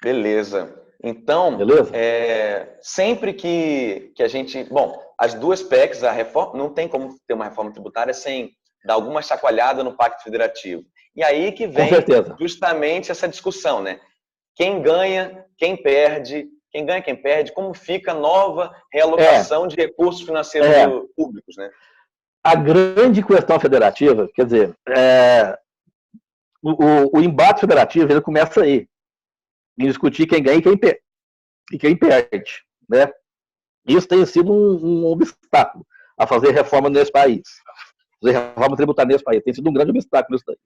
Beleza. Então, Beleza? sempre que a gente... Bom, as duas PECs, a reforma, não tem como ter uma reforma tributária sem dar alguma chacoalhada no Pacto Federativo. E aí que Com vem certeza. justamente essa discussão, né? Quem ganha, quem perde, quem ganha, quem perde, como fica a nova realocação de recursos financeiros públicos, né? A grande questão federativa, quer dizer, o embate federativo ele começa aí, em discutir quem ganha e quem perde, né? Isso tem sido um obstáculo a fazer reforma nesse país. Fazer reforma tributária nesse país tem sido um grande obstáculo isso daí.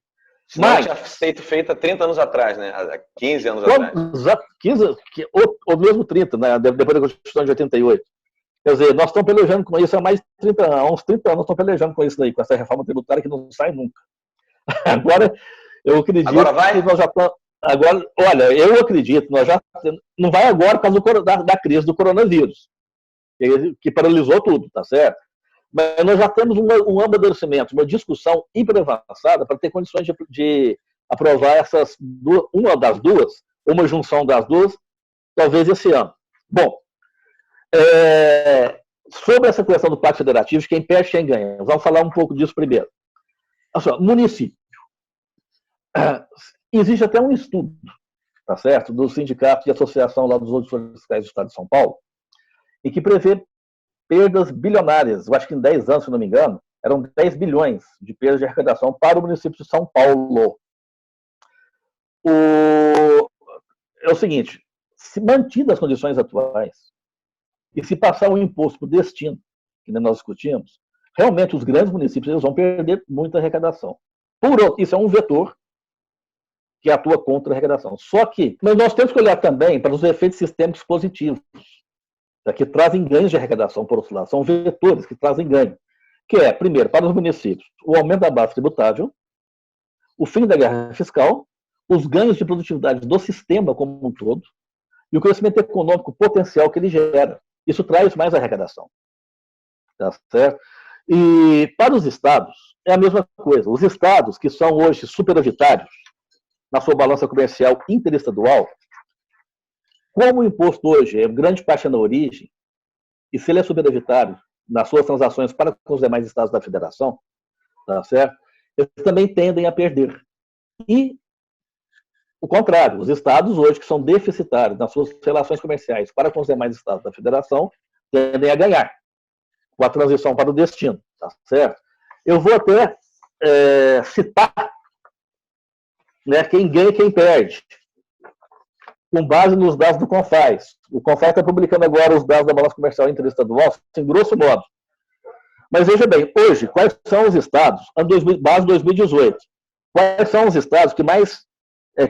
Senão tinha sido feita 30 anos atrás, né? 15 anos atrás. 15, ou mesmo 30, né? Depois da Constituição de 88. Quer dizer, nós estamos pelejando com isso há mais de 30 anos, há uns 30 anos nós estamos pelejando com isso daí, com essa reforma tributária que não sai nunca. Agora, eu acredito que nós já estamos... Agora, olha, eu acredito, nós já... Não vai agora por causa da crise do coronavírus, que paralisou tudo, tá certo? Mas nós já temos um amadurecimento, uma discussão hiper avançada para ter condições de aprovar uma das duas, uma junção das duas, talvez esse ano. Bom, sobre essa questão do Pacto Federativo, quem perde, quem ganha. Vamos falar um pouco disso primeiro. Assim, município. Existe até um estudo, tá certo, do Sindicato de Associação lá dos Auditores Fiscais do Estado de São Paulo, e que prevê perdas bilionárias. Eu acho que em 10 anos, se não me engano, eram 10 bilhões de perdas de arrecadação para o município de São Paulo. É o seguinte, se mantidas as condições atuais, e se passar o imposto por destino, que nós discutimos, realmente os grandes municípios eles vão perder muita arrecadação. Por outro, isso é um vetor que atua contra a arrecadação. Só que nós temos que olhar também para os efeitos sistêmicos positivos, que trazem ganhos de arrecadação, por outro lado. São vetores que trazem ganho. Que é, primeiro, para os municípios, o aumento da base tributável, o fim da guerra fiscal, os ganhos de produtividade do sistema como um todo e o crescimento econômico potencial que ele gera. Isso traz mais arrecadação. Tá certo? E para os estados, é a mesma coisa. Os estados que são hoje superavitários na sua balança comercial interestadual, como o imposto hoje é grande parte na origem, e se ele é superavitário nas suas transações para com os demais estados da federação, tá certo? Eles também tendem a perder. E o contrário, os estados hoje que são deficitários nas suas relações comerciais para com os demais estados da federação, tendem a ganhar com a transição para o destino, tá certo? Eu vou até citar, né, quem ganha e quem perde, com base nos dados do CONFAS. O CONFAS está publicando agora os dados da balança comercial interestadual, em grosso modo. Mas veja bem, hoje, quais são os estados, base 2018, quais são os estados que mais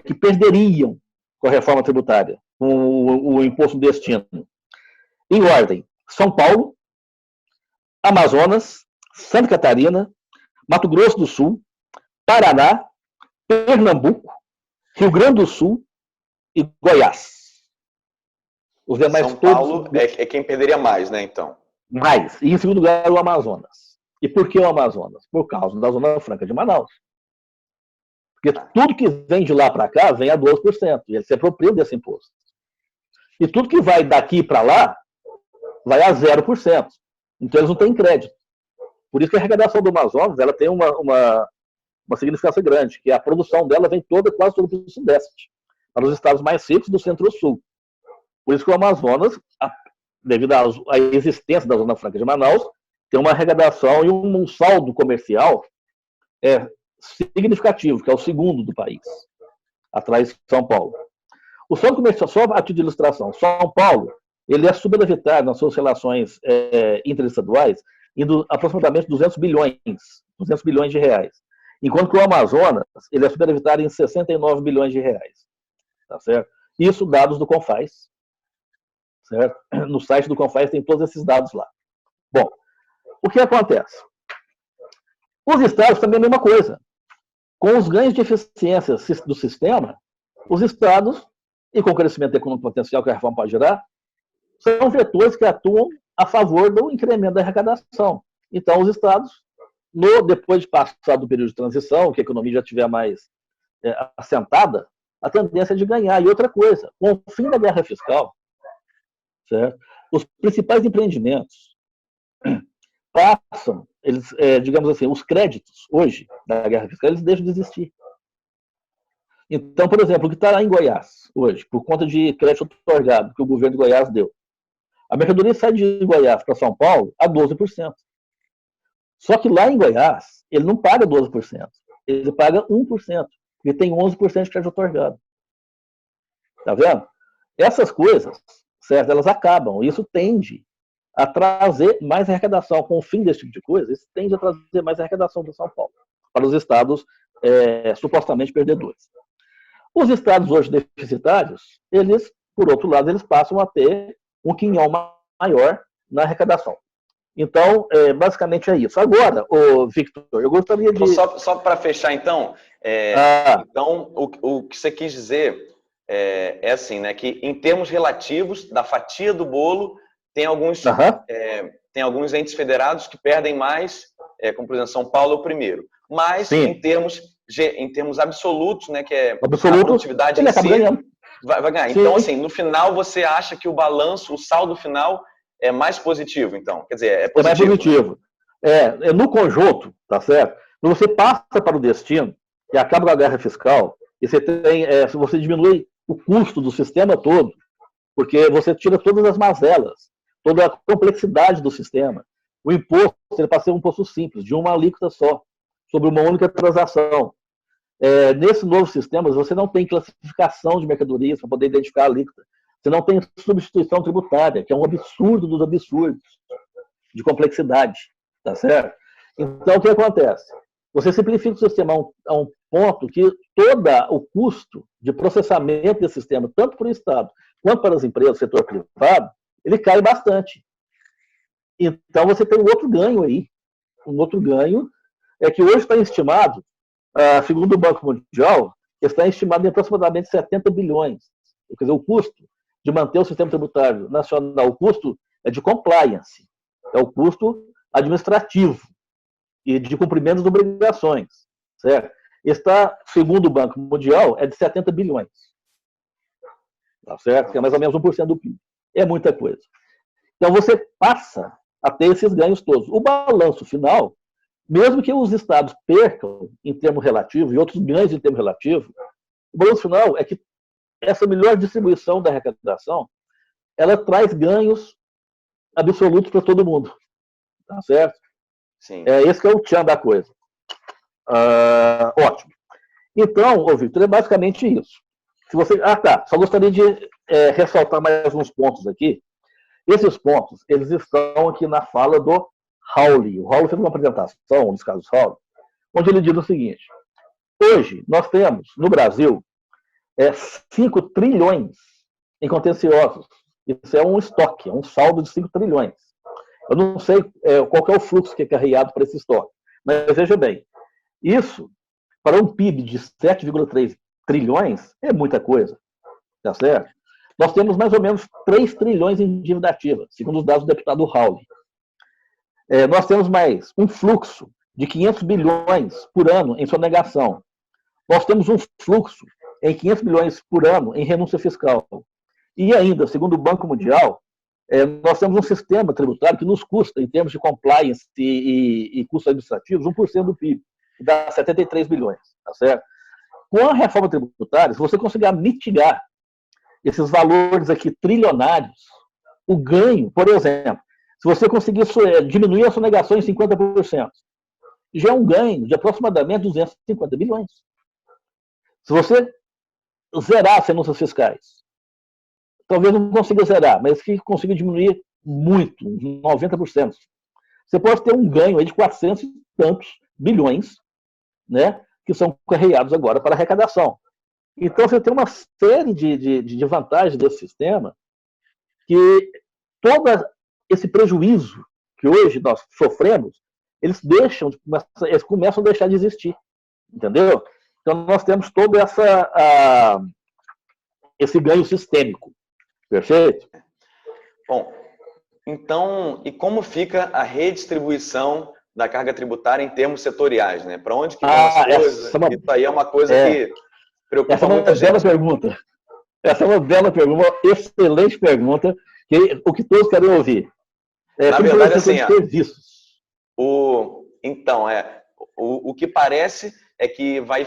que perderiam com a reforma tributária, com o imposto de destino? Em ordem, São Paulo, Amazonas, Santa Catarina, Mato Grosso do Sul, Paraná, Pernambuco, Rio Grande do Sul e Goiás. Os demais São Paulo é quem perderia mais, né, então? Mais. E em segundo lugar, o Amazonas. E por que o Amazonas? Por causa da Zona Franca de Manaus. Porque tudo que vem de lá para cá vem a 12%. E eles se apropriam desse imposto. E tudo que vai daqui para lá vai a 0%. Então eles não têm crédito. Por isso que a arrecadação do Amazonas ela tem uma significância grande, que a produção dela vem quase toda para o Sudeste, para os estados mais ricos do Centro-Sul. Por isso que o Amazonas, devido à existência da Zona Franca de Manaus, tem uma arrecadação e um saldo comercial significativo, que é o segundo do país, atrás de São Paulo. O saldo comercial, só a título de ilustração, São Paulo, ele é superavitário nas suas relações interestaduais, indo aproximadamente 200 bilhões de reais. Enquanto que o Amazonas, ele é superavitário em 69 bilhões de reais. Tá certo? Isso dados do CONFAS. Certo? No site do CONFAS tem todos esses dados lá. Bom, o que acontece? Os estados também é a mesma coisa. Com os ganhos de eficiência do sistema, os estados, e com o crescimento econômico potencial que a reforma pode gerar, são vetores que atuam a favor do incremento da arrecadação. Então, os estados, depois de passar do período de transição, que a economia já estiver mais assentada, a tendência é de ganhar. E outra coisa, com o fim da guerra fiscal, certo? Os principais empreendimentos passam, eles, digamos assim, os créditos hoje da guerra fiscal, eles deixam de existir. Então, por exemplo, o que está lá em Goiás hoje, por conta de crédito otorgado que o governo de Goiás deu, a mercadoria sai de Goiás para São Paulo a 12%. Só que lá em Goiás, ele não paga 12%, ele paga 1%, porque tem 11% de crédito otorgado. Tá vendo? Essas coisas, certo, elas acabam. Isso tende a trazer mais arrecadação. Com o fim desse tipo de coisa, isso tende a trazer mais arrecadação para São Paulo, para os estados supostamente perdedores. Os estados hoje deficitários, eles, por outro lado, eles passam a ter um quinhão maior na arrecadação. Então, basicamente é isso. Agora, Victor, eu gostaria de... Só para fechar, então, então o que você quis dizer é assim, né, que em termos relativos da fatia do bolo, tem alguns entes federados que perdem mais, como por exemplo São Paulo é o primeiro. Mas em termos absolutos, né, que é a produtividade em si, vai ganhar. Sim. Então, assim, no final você acha que o balanço, o saldo final é mais positivo, então? Quer dizer, é positivo. É mais positivo. No conjunto, tá certo? Quando você passa para o destino e acaba com a guerra fiscal, e você tem, se você diminui o custo do sistema todo, porque você tira todas as mazelas, toda a complexidade do sistema. O imposto, ele passa a ser um imposto simples, de uma alíquota só, sobre uma única transação. Nesse novo sistema, você não tem classificação de mercadorias para poder identificar a alíquota. Você não tem substituição tributária, que é um absurdo dos absurdos de complexidade, tá certo? Então, o que acontece? Você simplifica o sistema a um ponto que todo o custo de processamento desse sistema, tanto para o Estado quanto para as empresas, setor privado, ele cai bastante. Então, você tem um outro ganho aí. Um outro ganho é que hoje está estimado, segundo o Banco Mundial, está estimado em aproximadamente 70 bilhões. Quer dizer, o custo de manter o sistema tributário nacional, o custo é de compliance, é o custo administrativo e de cumprimento de obrigações, certo? Está, segundo o Banco Mundial, é de 70 bilhões, tá certo? Que é mais ou menos 1% do PIB. É muita coisa. Então, você passa a ter esses ganhos todos. O balanço final, mesmo que os estados percam em termos relativos e outros ganhos em termos relativos, o balanço final é que essa melhor distribuição da arrecadação, ela traz ganhos absolutos para todo mundo. Tá certo? Sim. Esse que é o tchan da coisa. Ótimo. Então, Victor, é basicamente isso. Se você... Só gostaria de ressaltar mais uns pontos aqui. Esses pontos, eles estão aqui na fala do Hawley. O Hawley fez uma apresentação, um dos casos Hawley, onde ele diz o seguinte: hoje, nós temos, no Brasil, 5 trilhões em contenciosos. Isso é um estoque, é um saldo de 5 trilhões. Eu não sei qual que é o fluxo que é carregado para esse estoque. Mas veja bem, isso, para um PIB de 7,3 trilhões, é muita coisa. Tá certo? Nós temos mais ou menos 3 trilhões em dívida ativa, segundo os dados do deputado Hawley. Nós temos mais um fluxo de 500 bilhões por ano em sonegação. Nós temos um fluxo em 500 bilhões por ano em renúncia fiscal. E ainda, segundo o Banco Mundial, nós temos um sistema tributário que nos custa, em termos de compliance e custos administrativos, 1% do PIB, que dá 73 bilhões. Tá certo? Com a reforma tributária, se você conseguir mitigar esses valores aqui trilionários, o ganho, por exemplo, se você conseguir diminuir a sonegação em 50%, já é um ganho de aproximadamente 250 bilhões. Se você zerar as renúncias fiscais, talvez não consiga zerar, mas que consiga diminuir muito, 90%. Você pode ter um ganho aí de 400 e tantos bilhões, né, que são carregados agora para arrecadação. Então, você tem uma série de vantagens desse sistema que todo esse prejuízo que hoje nós sofremos, eles começam a deixar de existir. Entendeu? Então, nós temos todo esse ganho sistêmico. Perfeito? Bom, então, e como fica a redistribuição da carga tributária em termos setoriais, né? Para onde que vão as coisas? Isso aí é uma coisa que Preocupa muita gente. Bela pergunta. Essa é uma bela pergunta, uma excelente pergunta, o que todos querem ouvir. Na verdade, assim, serviços. Então, o que parece é que vai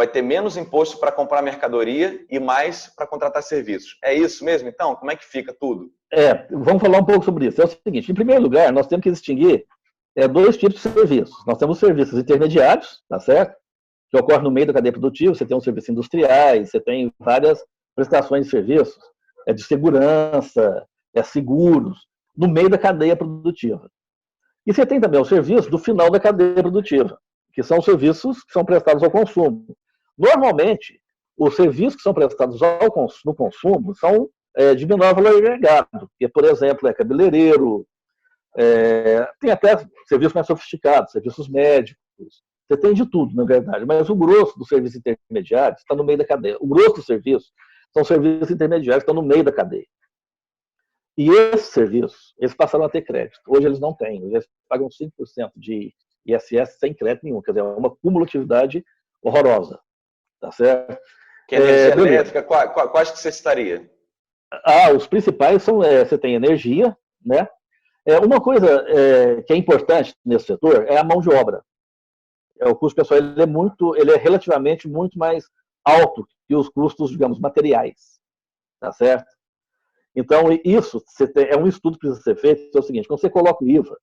ter menos imposto para comprar mercadoria e mais para contratar serviços. É isso mesmo, então? Como é que fica tudo? Vamos falar um pouco sobre isso. É o seguinte, em primeiro lugar, nós temos que distinguir dois tipos de serviços. Nós temos serviços intermediários, tá certo? Que ocorrem no meio da cadeia produtiva, você tem um serviços industriais, você tem várias prestações de serviços, de segurança, seguros, no meio da cadeia produtiva. E você tem também o serviço do final da cadeia produtiva, que são serviços que são prestados ao consumo. Normalmente, os serviços que são prestados no consumo são de menor valor agregado, que, por exemplo, é cabeleireiro, tem até serviços mais sofisticados, serviços médicos, você tem de tudo, na verdade, mas o grosso dos serviços intermediários está no meio da cadeia. O grosso dos serviços são serviços intermediários que estão no meio da cadeia. E esses serviços, eles passaram a ter crédito. Hoje eles não têm, eles pagam 5% de ISS sem crédito nenhum, quer dizer, é uma cumulatividade horrorosa, tá certo? Que energia elétrica, quais que você estaria? Os principais são, você tem energia, né? Uma coisa que é importante nesse setor é a mão de obra. O custo pessoal ele é relativamente muito mais alto que os custos, digamos, materiais, tá certo? Então, isso é um estudo que precisa ser feito, é o seguinte, quando você coloca o IVA,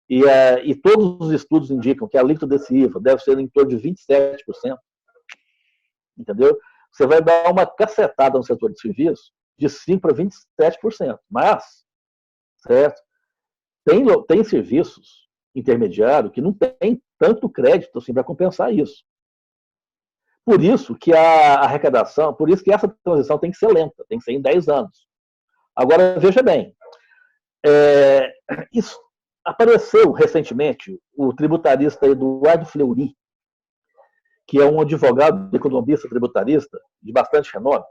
e todos os estudos indicam que a alíquota desse IVA deve ser em torno de 27%, entendeu? Você vai dar uma cacetada no setor de serviço de 5% para 27%. Mas, certo? Tem serviços intermediários que não tem tanto crédito assim para compensar isso. Por isso que a arrecadação, por isso que essa transição tem que ser lenta, tem que ser em 10 anos. Agora, veja bem, isso apareceu recentemente o tributarista Eduardo Fleury, que é um advogado, economista tributarista de bastante renome.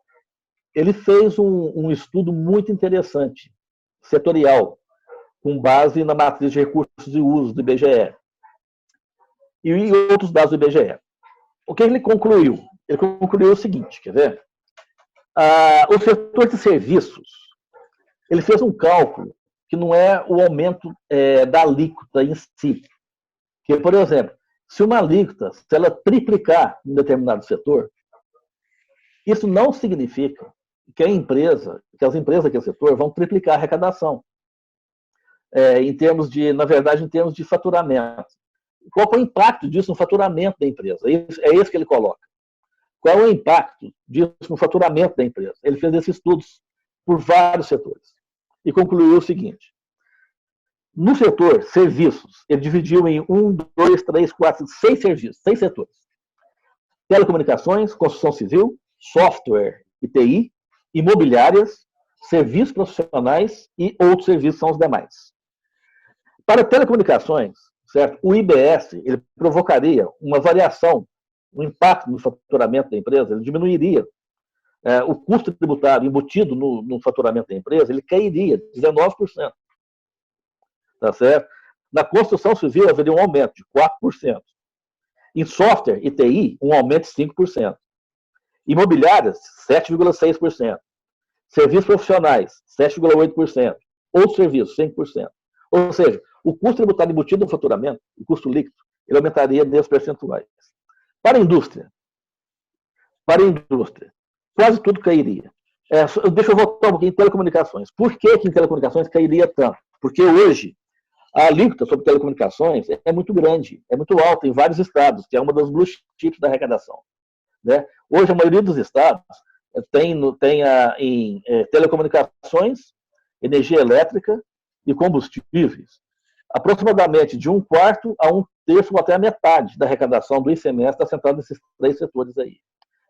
Ele fez um estudo muito interessante, setorial, com base na matriz de recursos e uso do IBGE e outros dados do IBGE. O que ele concluiu? Ele concluiu o seguinte, quer ver? O setor de serviços, ele fez um cálculo que não é o aumento da alíquota em si. Que, por exemplo, se uma alíquota, se ela triplicar em determinado setor, isso não significa que as empresas daquele setor vão triplicar a arrecadação. Na verdade, em termos de faturamento. Qual é o impacto disso no faturamento da empresa? É isso que ele coloca. Qual é o impacto disso no faturamento da empresa? Ele fez esses estudos por vários setores e concluiu o seguinte. No setor serviços, ele dividiu em 6 serviços, 6 setores. Telecomunicações, construção civil, software e TI, imobiliárias, serviços profissionais e outros serviços são os demais. Para telecomunicações, certo? O IBS ele provocaria uma variação, um impacto no faturamento da empresa, ele diminuiria o custo tributário embutido no faturamento da empresa, ele cairia 19%. Tá certo? Na construção civil haveria um aumento de 4%. Em software e TI, um aumento de 5%. Imobiliárias, 7,6%. Serviços profissionais, 7,8%. Outros serviços, 5%. Ou seja, o custo tributário embutido no faturamento, o custo líquido, ele aumentaria 10 percentuais. Para a indústria, quase tudo cairia. Deixa eu voltar um pouquinho em telecomunicações. Por que em telecomunicações cairia tanto? Porque hoje a alíquota sobre telecomunicações é muito grande, é muito alta em vários estados, que é uma das blue chips da arrecadação. Né? Hoje, a maioria dos estados tem em telecomunicações, energia elétrica e combustíveis, aproximadamente de 1/4 a 1/3 ou até a metade da arrecadação do ICMS está centrada nesses 3 setores aí.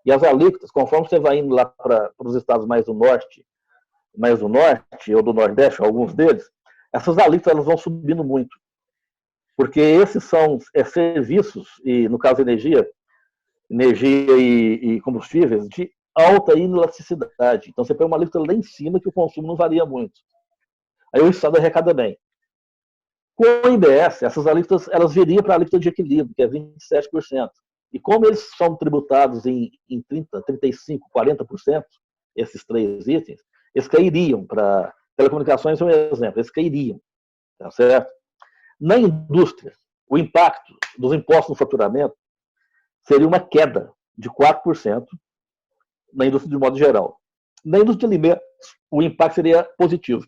E as alíquotas, conforme você vai indo lá para os estados mais do norte ou do nordeste, alguns deles, essas alíquotas elas vão subindo muito. Porque esses são serviços, e no caso energia e combustíveis, de alta inelasticidade. Então você põe uma alíquota lá em cima que o consumo não varia muito. Aí o Estado arrecada bem. Com o IBS, essas alíquotas elas viriam para a alíquota de equilíbrio, que é 27%. E como eles são tributados em 30%, 35%, 40%, esses 3 itens, eles cairiam para... Telecomunicações é um exemplo, eles cairiam, tá certo? Na indústria, o impacto dos impostos no faturamento seria uma queda de 4% na indústria de modo geral. Na indústria de alimentos, o impacto seria positivo,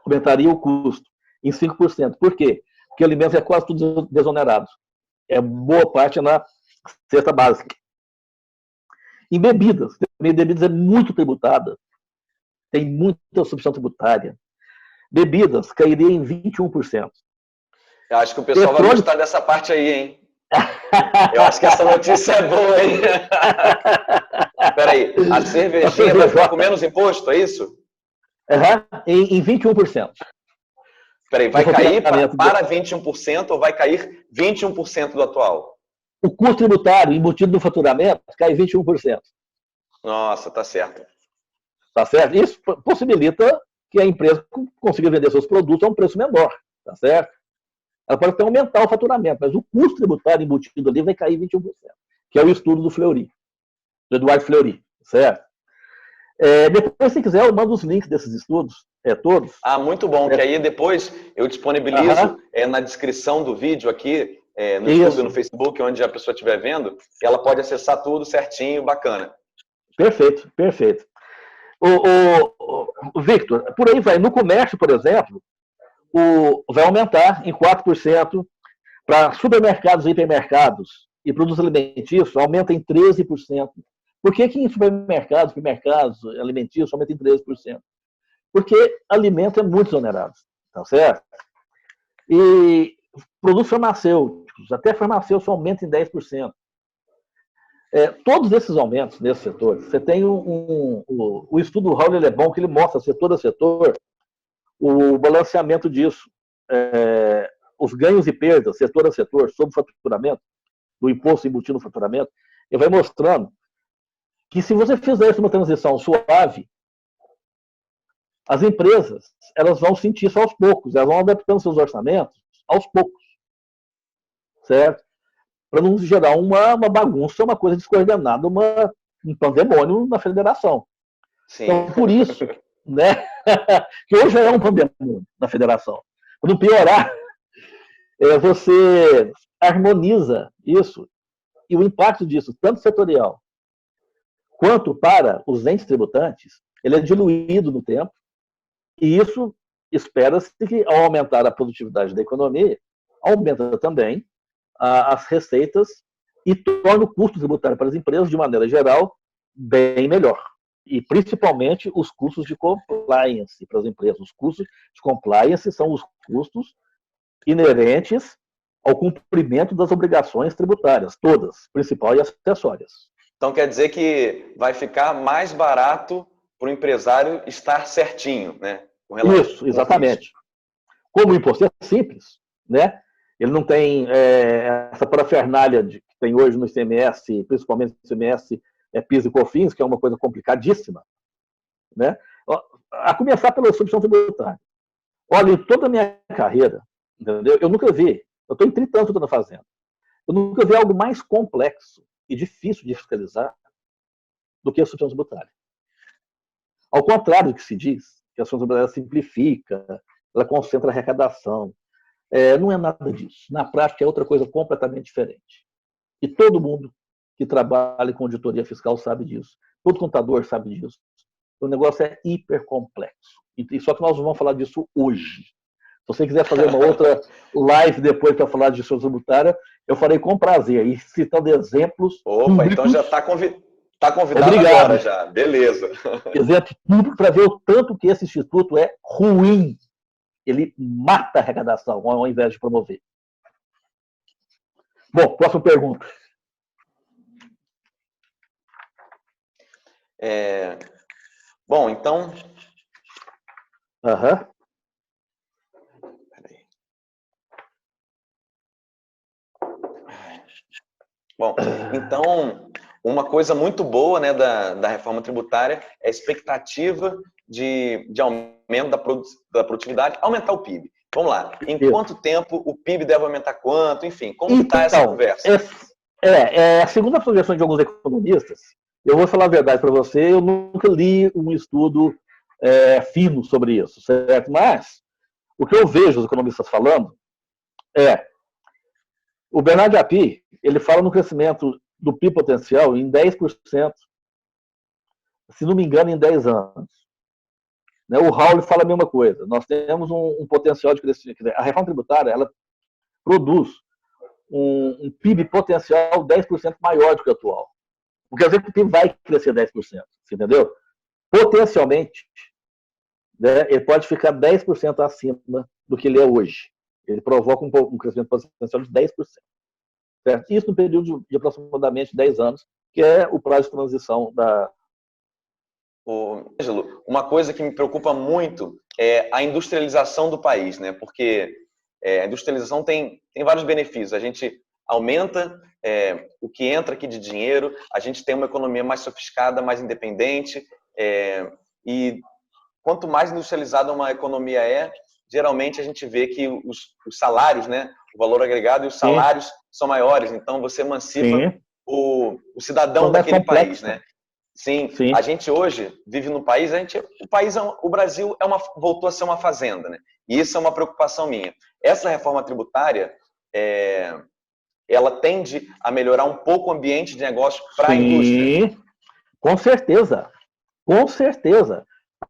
aumentaria o custo em 5%. Por quê? Porque alimentos é quase tudo desonerado. É boa parte na cesta básica. Em bebidas, bebidas é muito tributada, tem muita substituição tributária. Bebidas cairia em 21%. Eu acho que o pessoal vai gostar dessa parte aí, hein? Eu acho que essa notícia é boa, hein? Peraí, a cervejinha vai ficar com menos imposto, é isso? Em 21%. Peraí, vai cair para 21% ou vai cair 21% do atual? O custo tributário embutido no faturamento cai 21%. Nossa, tá certo. Tá certo? Isso possibilita que a empresa consiga vender seus produtos a um preço menor, tá certo? Ela pode até aumentar o faturamento, mas o custo tributário embutido ali vai cair 21%, que é o estudo do Fleury, do Eduardo Fleury, certo? Depois, se quiser, eu mando os links desses estudos, todos. Ah, muito bom, que aí depois eu disponibilizo na descrição do vídeo aqui, no YouTube, no Facebook, onde a pessoa estiver vendo, ela pode acessar tudo certinho, bacana. Perfeito, perfeito. Victor, por aí vai. No comércio, por exemplo, vai aumentar em 4%, para supermercados e hipermercados e produtos alimentícios, aumenta em 13%. Por que em supermercados, alimentícios, aumenta em 13%? Porque alimento é muito desonerado, tá certo? E produtos farmacêuticos, até farmacêuticos aumenta em 10%. Todos esses aumentos nesse setor, você tem o estudo do Raul Lebon, que ele mostra setor a setor o balanceamento disso. Os ganhos e perdas, setor a setor, sobre o faturamento, do imposto embutido no faturamento, ele vai mostrando que se você fizer uma transição suave, as empresas elas vão sentir isso aos poucos, elas vão adaptando seus orçamentos aos poucos, certo? Para não gerar uma bagunça, uma coisa descoordenada, um pandemônio na federação. Sim. Então, por isso, né, que hoje é um pandemônio na federação. Para não piorar, você harmoniza isso e o impacto disso, tanto setorial quanto para os entes tributantes, ele é diluído no tempo e isso espera-se que, ao aumentar a produtividade da economia, aumenta também as receitas e torna o custo tributário para as empresas, de maneira geral, bem melhor. E, principalmente, os custos de compliance para as empresas. Os custos de compliance são os custos inerentes ao cumprimento das obrigações tributárias, todas, principais e acessórias. Então, quer dizer que vai ficar mais barato para o empresário estar certinho, né? Isso, exatamente. Como o imposto é simples, né? Ele não tem essa parafernália que tem hoje no ICMS, principalmente no ICMS, PIS e COFINS, que é uma coisa complicadíssima, né? A começar pela substituição tributária. Olha, em toda a minha carreira, entendeu? Eu nunca vi, eu estou em 30 anos que estou na fazenda, eu nunca vi algo mais complexo e difícil de fiscalizar do que a substituição tributária. Ao contrário do que se diz, que a substituição tributária simplifica, ela concentra a arrecadação. Não é nada disso. Na prática é outra coisa completamente diferente. E todo mundo que trabalha com auditoria fiscal sabe disso. Todo contador sabe disso. O negócio é hiper complexo. E só que nós vamos falar disso hoje. Se você quiser fazer uma outra live depois para falar de substituição tributária, eu farei com prazer. E citando exemplos. Opa, públicos, então já está convidado agora já. Beleza. Exemplo público para ver o tanto que esse instituto é ruim. Ele mata a arrecadação ao invés de promover. Bom, próxima pergunta. Bom, então... Peraí. Bom, então, uma coisa muito boa, né, da reforma tributária é a expectativa de aumento da produtividade, aumentar o PIB. Vamos lá. Em quanto tempo o PIB deve aumentar quanto? Enfim, como está essa conversa? Segundo as projeções de alguns economistas, eu vou falar a verdade para você, eu nunca li um estudo fino sobre isso, certo? Mas o que eu vejo os economistas falando o Bernard Api, ele fala no crescimento do PIB potencial em 10%, se não me engano, em 10 anos. O Raul fala a mesma coisa. Nós temos um potencial de crescimento. Quer dizer, a reforma tributária, ela produz um PIB potencial 10% maior do que o atual. O que quer dizer que o PIB vai crescer 10%, você entendeu? Potencialmente, ele pode ficar 10% acima do que ele é hoje. Ele provoca um crescimento potencial de 10%. Certo? Isso no período de aproximadamente 10 anos, que é o prazo de transição da... Ângelo, uma coisa que me preocupa muito é a industrialização do país, né? Porque a industrialização tem vários benefícios. A gente aumenta o que entra aqui de dinheiro, a gente tem uma economia mais sofisticada, mais independente, e quanto mais industrializada uma economia geralmente a gente vê que os salários, né? O valor agregado e os salários são maiores, então você emancipa o cidadão daquele país, né? Sim, a gente hoje vive no país, o Brasil voltou a ser uma fazenda, né? E isso é uma preocupação minha. Essa reforma tributária, ela tende a melhorar um pouco o ambiente de negócio para a indústria. Sim, com certeza, com certeza.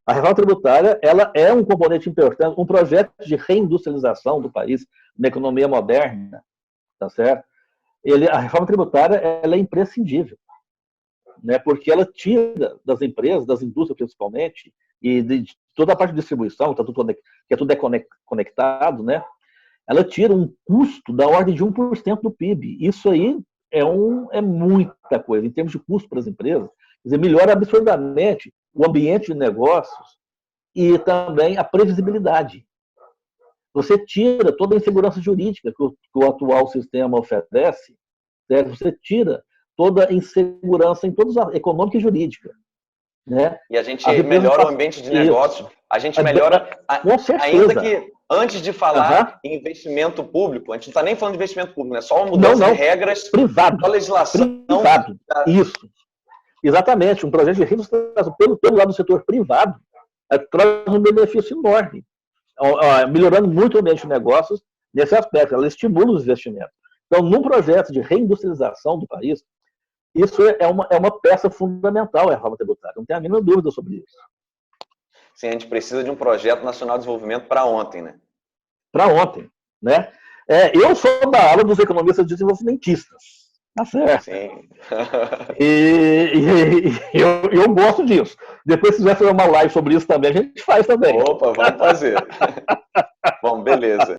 A reforma tributária, ela é um componente importante, um projeto de reindustrialização do país, na economia moderna, tá certo? A reforma tributária, ela é imprescindível, né? Porque ela tira das empresas, das indústrias principalmente, e de toda a parte de distribuição, que é tudo conectado, né? Ela tira um custo da ordem de 1% do PIB. Isso aí é muita coisa. Em termos de custo para as empresas, quer dizer, melhora absurdamente o ambiente de negócios e também a previsibilidade. Você tira toda a insegurança jurídica que o atual sistema oferece, certo? Você tira toda a insegurança em todos econômica e jurídica. Né? E a gente melhora o ambiente de negócio, a gente melhora, ainda que antes de falar em investimento público, a gente não está nem falando de investimento público, é só uma mudança de regras da legislação. Privado. Isso. Exatamente, um projeto de reindustrialização pelo lado do setor privado traz um benefício enorme, melhorando muito o ambiente de negócios nesse aspecto, ela estimula os investimentos. Então, num projeto de reindustrialização do país, isso é uma peça fundamental, a reforma tributária, não tem a mínima dúvida sobre isso. Sim, a gente precisa de um projeto nacional de desenvolvimento para ontem, né? Para ontem, né? Eu sou da ala dos economistas desenvolvimentistas. Tá certo. Sim. Eu gosto disso. Depois, se quiser fazer uma live sobre isso também, a gente faz também. Opa, vamos fazer. Bom, beleza.